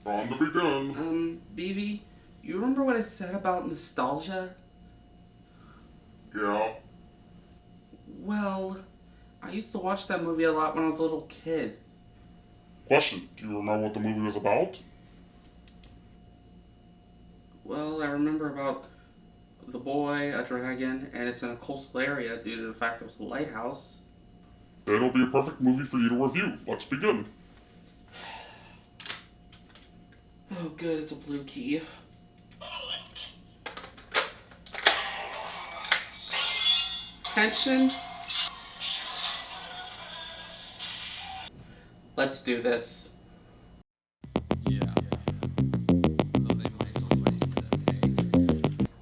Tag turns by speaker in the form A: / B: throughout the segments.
A: From the beginning.
B: BB, you remember what I said about nostalgia?
A: Yeah.
B: Well, I used to watch that movie a lot when I was a little kid.
A: Question, do you remember what the movie was about?
B: Well, I remember about the boy, a dragon, and it's in a coastal area due to the fact it was a lighthouse.
A: Then it'll be a perfect movie for you to review. Let's begin.
B: Oh, good, it's a blue key. Pension? Let's do this.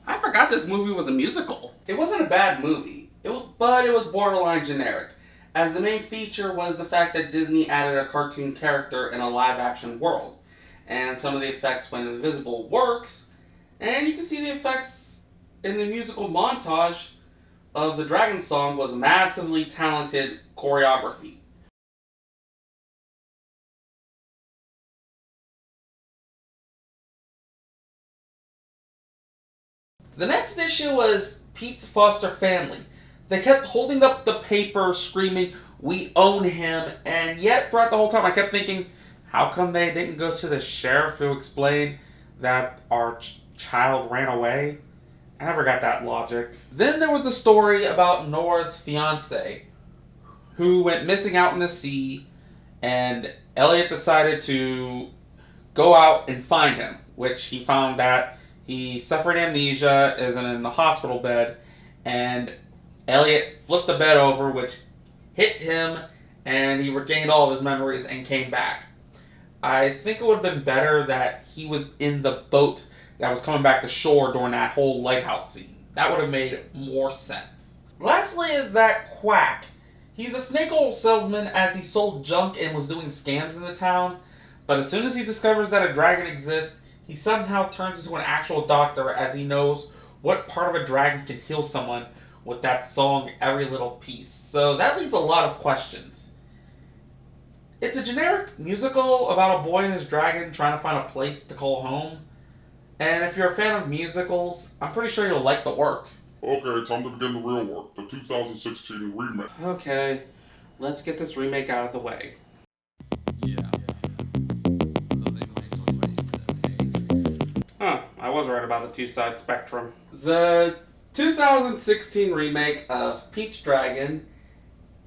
B: I forgot this movie was a musical. It wasn't a bad movie, but it was borderline generic, as the main feature was the fact that Disney added a cartoon character in a live-action world, and some of the effects when invisible works, and you can see the effects in the musical montage of the Dragon Song was massively talented choreography. The next issue was Pete's foster family. They kept holding up the paper screaming, "We own him," and yet throughout the whole time I kept thinking, how come they didn't go to the sheriff to explain that our child ran away? I never got that logic. Then there was the story about Nora's fiance, who went missing out in the sea, and Elliot decided to go out and find him, which he found that he suffered amnesia, is in the hospital bed, and Elliot flipped the bed over, which hit him, and he regained all of his memories and came back. I think it would have been better that he was in the boat that was coming back to shore during that whole lighthouse scene. That would have made more sense. Lastly is that Quack. He's a snake oil salesman as he sold junk and was doing scams in the town, but as soon as he discovers that a dragon exists, he somehow turns into an actual doctor as he knows what part of a dragon can heal someone with that song Every Little Piece. So that leaves a lot of questions. It's a generic musical about a boy and his dragon trying to find a place to call home. And if you're a fan of musicals, I'm pretty sure you'll like the work.
A: Okay, time to begin the real work. The 2016 remake.
B: Okay, let's get this remake out of the way. I was right about the two-side spectrum. The 2016 remake of Pete's Dragon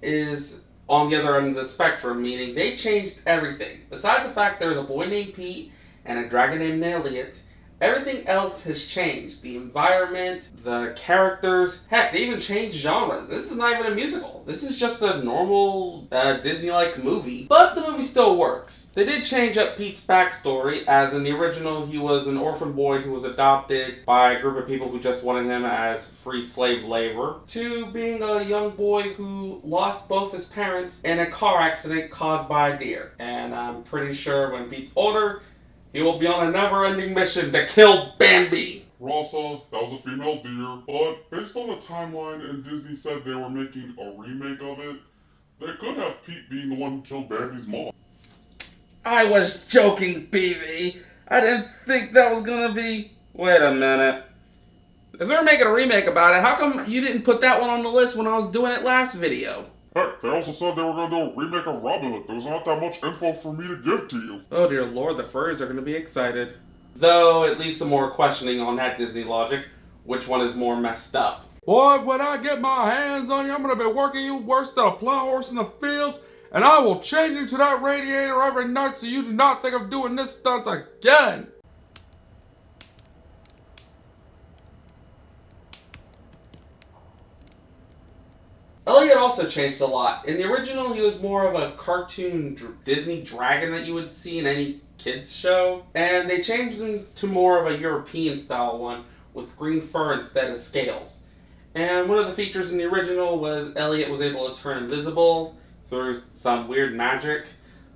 B: is on the other end of the spectrum, meaning they changed everything. Besides the fact there's a boy named Pete and a dragon named Elliot, everything else has changed. The environment, the characters, heck, they even changed genres. This is not even a musical. This is just a normal Disney-like movie, but the movie still works. They did change up Pete's backstory, as in the original he was an orphan boy who was adopted by a group of people who just wanted him as free slave labor, to being a young boy who lost both his parents in a car accident caused by a deer. And I'm pretty sure when Pete's older, he will be on a never-ending mission to kill Bambi.
A: Rasa, that was a female deer, but based on the timeline and Disney said they were making a remake of it, they could have Pete being the one who killed Bambi's mom.
B: I was joking, BB. I didn't think that was gonna be... Wait a minute. If they're making a remake about it, how come you didn't put that one on the list when I was doing it last video?
A: Heck, they also said they were going to do a remake of Robin Hood. There was not that much info for me to give to you.
B: Oh dear lord, the furries are gonna be excited. Though, it leaves some more questioning on that Disney logic. Which one is more messed up?
C: Boy, when I get my hands on you, I'm gonna be working you worse than a plow horse in the fields, and I will chain you to that radiator every night so you do not think of doing this stunt again.
B: Elliot also changed a lot. In the original, he was more of a cartoon Disney dragon that you would see in any kids show, and they changed him to more of a European style one with green fur instead of scales. And one of the features in the original was Elliot was able to turn invisible through some weird magic.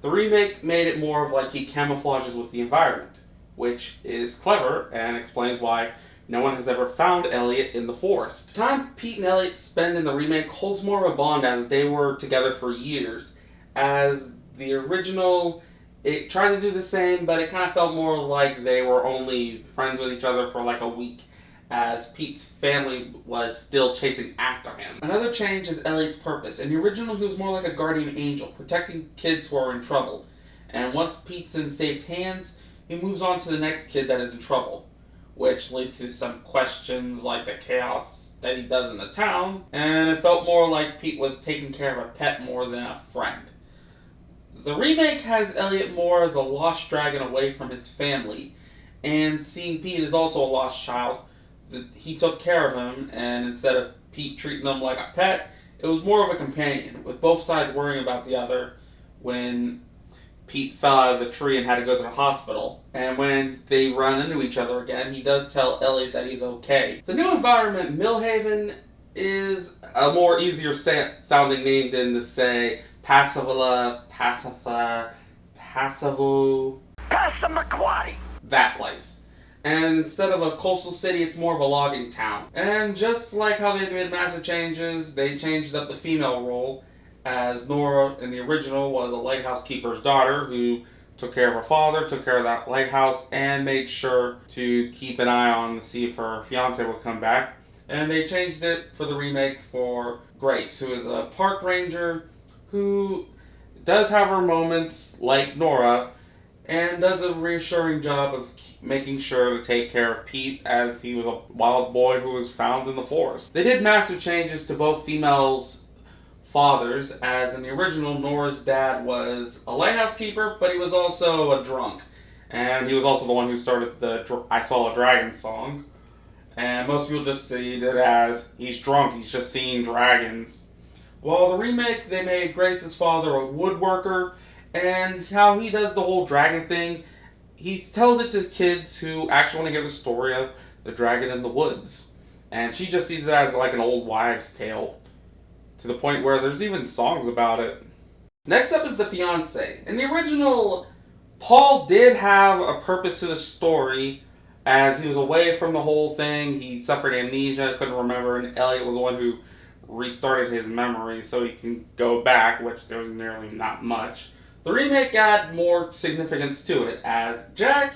B: The remake made it more of like he camouflages with the environment, which is clever and explains why no one has ever found Elliot in the forest. The time Pete and Elliot spend in the remake holds more of a bond as they were together for years, as the original It tried to do the same, but it kind of felt more like they were only friends with each other for like a week, as Pete's family was still chasing after him. Another change is Elliot's purpose. In the original, he was more like a guardian angel, protecting kids who are in trouble. And once Pete's in safe hands, he moves on to the next kid that is in trouble, which leads to some questions like the chaos that he does in the town, and it felt more like Pete was taking care of a pet more than a friend. The remake has Elliot more as a lost dragon away from his family, and seeing Pete as also a lost child, he took care of him, and instead of Pete treating him like a pet, it was more of a companion, with both sides worrying about the other when Pete fell out of the tree and had to go to the hospital. And when they run into each other again, he does tell Elliot that he's okay. The new environment, Millhaven, is a more easier sounding name than to say Passavola, Pacifa, Passavo,
D: Passamaquoddy.
B: that place. And instead of a coastal city, it's more of a logging town. And just like how they made massive changes, they changed up the female role, as Nora in the original was a lighthouse keeper's daughter who took care of her father, took care of that lighthouse, and made sure to keep an eye on to see if her fiance would come back. And they changed it for the remake for Grace, who is a park ranger who does have her moments like Nora, and does a reassuring job of making sure to take care of Pete, as he was a wild boy who was found in the forest. They did massive changes to both females' fathers, as in the original, Nora's dad was a lighthouse keeper, but he was also a drunk. And he was also the one who started the I Saw a Dragon song. And most people just see it as he's drunk, he's just seeing dragons. While the remake, they made Grace's father a woodworker, and how he does the whole dragon thing, he tells it to kids who actually want to hear the story of the dragon in the woods. And she just sees it as like an old wives' tale, to the point where there's even songs about it. Next up is the fiancé. In the original, Paul did have a purpose to the story, as he was away from the whole thing. He suffered amnesia, couldn't remember, and Elliot was the one who restarted his memory so he can go back, which there was nearly not much. The remake got more significance to it, as Jack,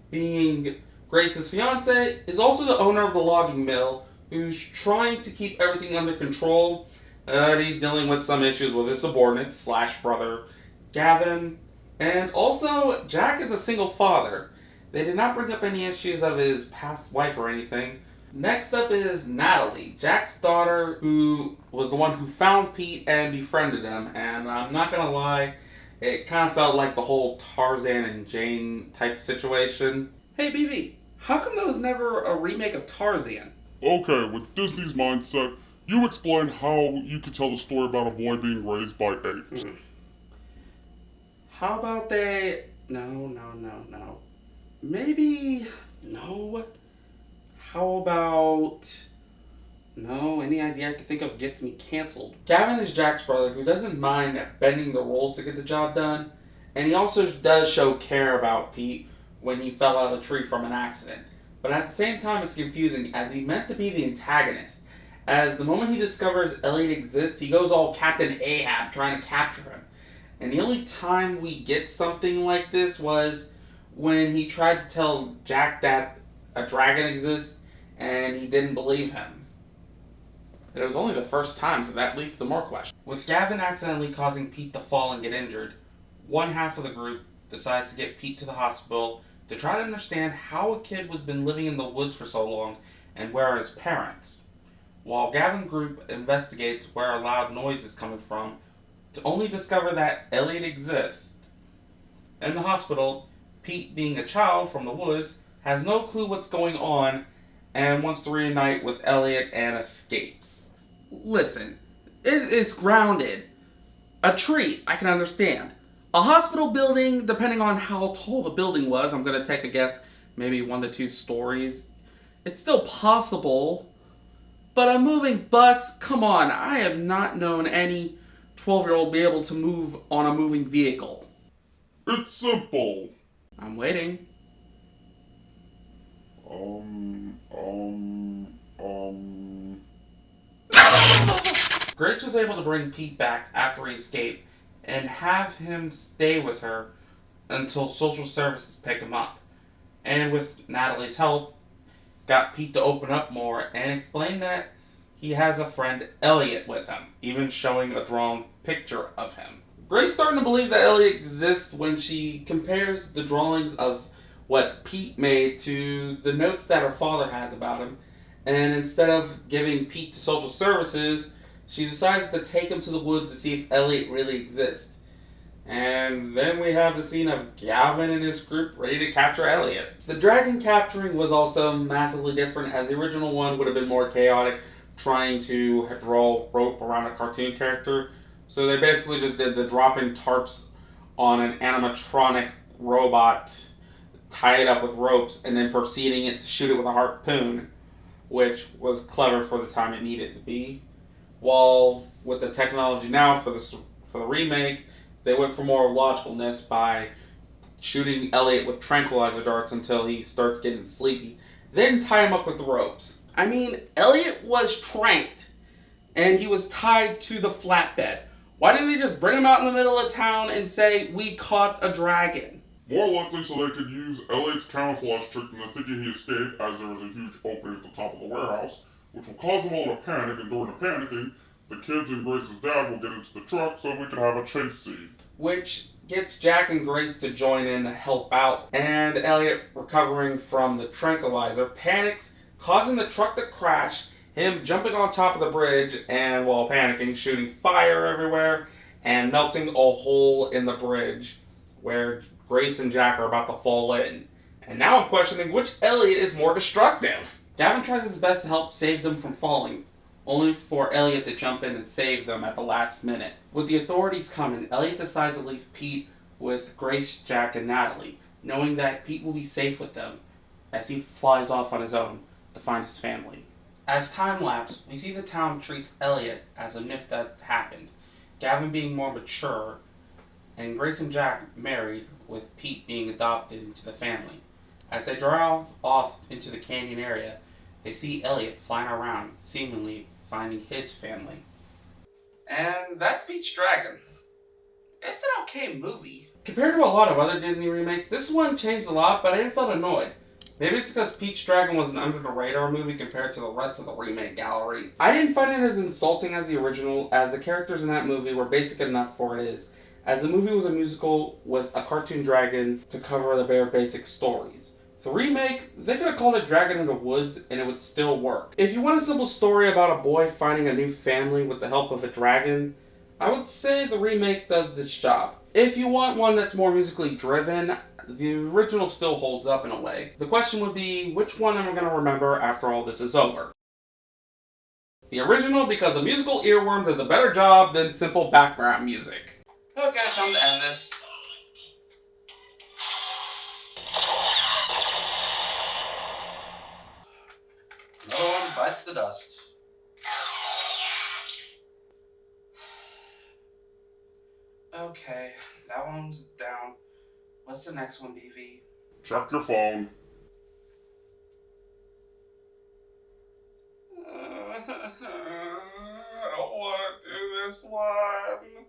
B: being Grace's fiance, is also the owner of the logging mill, who's trying to keep everything under control. He's dealing with some issues with his subordinate / brother, Gavin, and also Jack is a single father. They did not bring up any issues of his past wife or anything. Next up is Natalie, Jack's daughter, who was the one who found Pete and befriended him, and I'm not gonna lie, it kind of felt like the whole Tarzan and Jane type situation. Hey BB, how come there was never a remake of Tarzan?
A: Okay, with Disney's mindset, you explain how you could tell the story about a boy being raised by apes.
B: How about they... No. Maybe... No. How about... No, any idea I could think of gets me canceled. Gavin is Jack's brother, who doesn't mind bending the rules to get the job done, and he also does show care about Pete when he fell out of a tree from an accident. But at the same time, it's confusing, as he meant to be the antagonist. As the moment he discovers Elliot exists, he goes all Captain Ahab, trying to capture him. And the only time we get something like this was when he tried to tell Jack that a dragon exists, and he didn't believe him. And it was only the first time, so that leads to more questions. With Gavin accidentally causing Pete to fall and get injured, one half of the group decides to get Pete to the hospital to try to understand how a kid was been living in the woods for so long and where are his parents. While Gavin's group investigates where a loud noise is coming from, to only discover that Elliot exists. In the hospital, Pete, being a child from the woods, has no clue what's going on and wants to reunite with Elliot and escapes. Listen, it is grounded. A tree, I can understand. A hospital building, depending on how tall the building was, I'm going to take a guess, maybe 1 to 2 stories. It's still possible. But a moving bus, come on, I have not known any 12-year-old be able to move on a moving vehicle.
A: It's simple.
B: I'm waiting. Grace was able to bring Pete back after he escaped and have him stay with her until social services pick him up. And with Natalie's help, got Pete to open up more and explain that he has a friend, Elliot, with him, even showing a drawn picture of him. Grace starting to believe that Elliot exists when she compares the drawings of what Pete made to the notes that her father has about him. And instead of giving Pete to social services, she decides to take him to the woods to see if Elliot really exists. And then we have the scene of Gavin and his group ready to capture Elliot. The dragon capturing was also massively different, as the original one would have been more chaotic, trying to draw rope around a cartoon character. So they basically just did the dropping tarps on an animatronic robot, tie it up with ropes, and then proceeding it to shoot it with a harpoon, which was clever for the time it needed to be. While with the technology now for the remake, they went for more logicalness by shooting Elliot with tranquilizer darts until he starts getting sleepy, then tie him up with ropes. I mean, Elliot was tranked, and he was tied to the flatbed. Why didn't they just bring him out in the middle of town and say, "We caught a dragon"?
A: More likely so they could use Elliot's camouflage trick than thinking he escaped, as there was a huge opening at the top of the warehouse, which will cause them all to panic, and during the panicking, the kids and Grace's dad will get into the truck so we can have a chase scene.
B: Which gets Jack and Grace to join in to help out, and Elliot, recovering from the tranquilizer, panics, causing the truck to crash, him jumping on top of the bridge, and while panicking, shooting fire everywhere, and melting a hole in the bridge, where Grace and Jack are about to fall in. And now I'm questioning which Elliot is more destructive. Gavin tries his best to help save them from falling, only for Elliot to jump in and save them at the last minute. With the authorities coming, Elliot decides to leave Pete with Grace, Jack, and Natalie, knowing that Pete will be safe with them as he flies off on his own to find his family. As time lapses, we see the town treats Elliot as a myth that happened, Gavin being more mature, and Grace and Jack married, with Pete being adopted into the family. As they drive off into the canyon area, they see Elliot flying around, seemingly finding his family. And that's Pete's Dragon. It's an okay movie. Compared to a lot of other Disney remakes, this one changed a lot, but I didn't feel annoyed. Maybe it's because Pete's Dragon was an under-the-radar movie compared to the rest of the remake gallery. I didn't find it as insulting as the original, as the characters in that movie were basic enough for it is, as the movie was a musical with a cartoon dragon to cover the bare basic stories. The remake, they could have called it Dragon in the Woods and it would still work. If you want a simple story about a boy finding a new family with the help of a dragon, I would say the remake does this job. If you want one that's more musically driven, the original still holds up in a way. The question would be, which one am I going to remember after all this is over? The original, because a musical earworm does a better job than simple background music. Okay, time to end this. Another one bites the dust. Okay, that one's down. What's the next one, BV?
A: Check your phone.
B: I don't want to do this one.